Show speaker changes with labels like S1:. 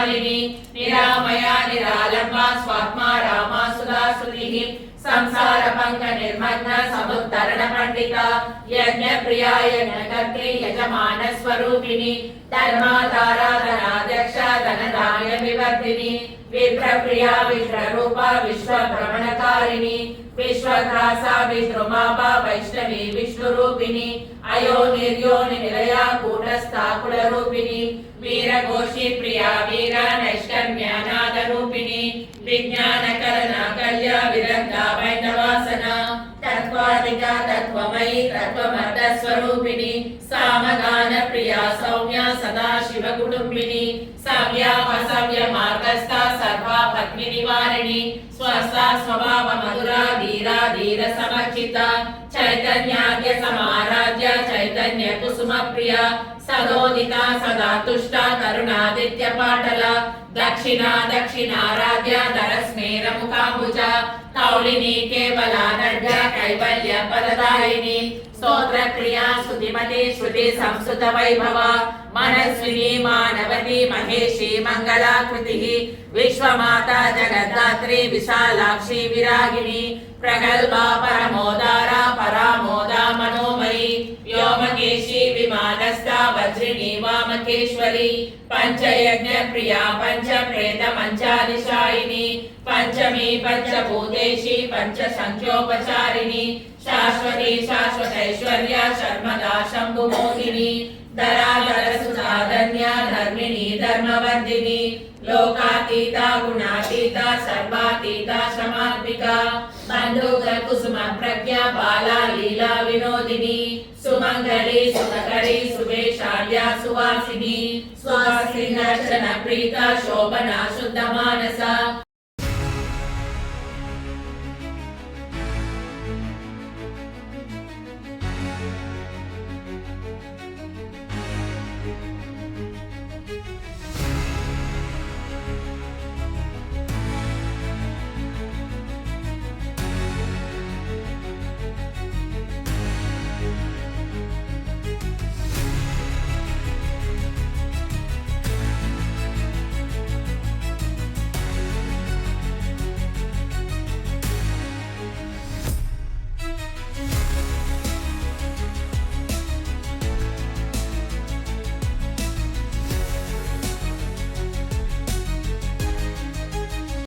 S1: मालिनी निरामया निरालंबा स्वात्मा रामा सुधा सुधिः संसार पंक निर्मग्न समुद्धरण पंडिता यज्ञ प्रिया यज्ञकर्त्री यजमान स्वरूपिणी धर्माधाराधनाध्यक्ष धनधान्य विवर्धिनी विप्र प्रिया विप्र रूपा विश्व भ्रमणकारिणी विश्वग्रासा विद्रुमाभा वैष्णवी विष्णु रूपिणी अयो निर्योनि निलया कूटस्था कुल रूपिणी वीर घोषी प्रिया वीर नैष्कर्म्यानाद रूपिणी विज्ञान करना कल्या विरंगा वैष्णवासना तत्वादिका तत्वमयी तत्वमर्थ स्वरूपिणी सामगान प्रिया सौम्या सदा शिव कुटुंबिनी सव्या असव्य मार्गस्था सर्वा पत्नी निवारिणी स्वस्था स्वभाव मधुरा धीरा धीर समर्चिता चैतन्याद्य समाराध्य चैतन्य कुसुम प्रिया सदोदिता सदा तुष्टा करुणादित्य पाटला दक्षिणा दक्षिणाराध्य दरस्मेर मुखाम्बुजा कौलिनी केवलानर्घ कैवल्य पददायिनी स्तोत्र क्रिया स्तुतिमती श्रुति संस्कृत वैभव मनस्विनी मानवती महेशी मंगलाकृतिः विश्वमाता जगद्धात्री विशालाक्षी विरागिनी प्रगल्भा परमोदारा परामोदा मनोमयी व्योमकेशी विमानस्था वज्रिणी वामकेश्वरी पंचयज्ञ प्रिया पंच प्रेत मंचादिशायिनी पंचमी पंचभूतेशी पंच संख्योपचारिणी शाश्वती शाश्वतैश्वर्या शर्मदा शंभुमोहिनी धराधर सुधाधन्या धर्मिणी धर्मवर्धिनी लोकातीता गुणातीता सर्वातीता शमात्मिका बंधुक कुसुम प्रज्ञा बाला लीला विनोदिनी सुमंगली सुखकरी सुवेशाल्या सुवासिनी सुवासिनी अर्चन प्रीता शोभना शुद्ध मानसा।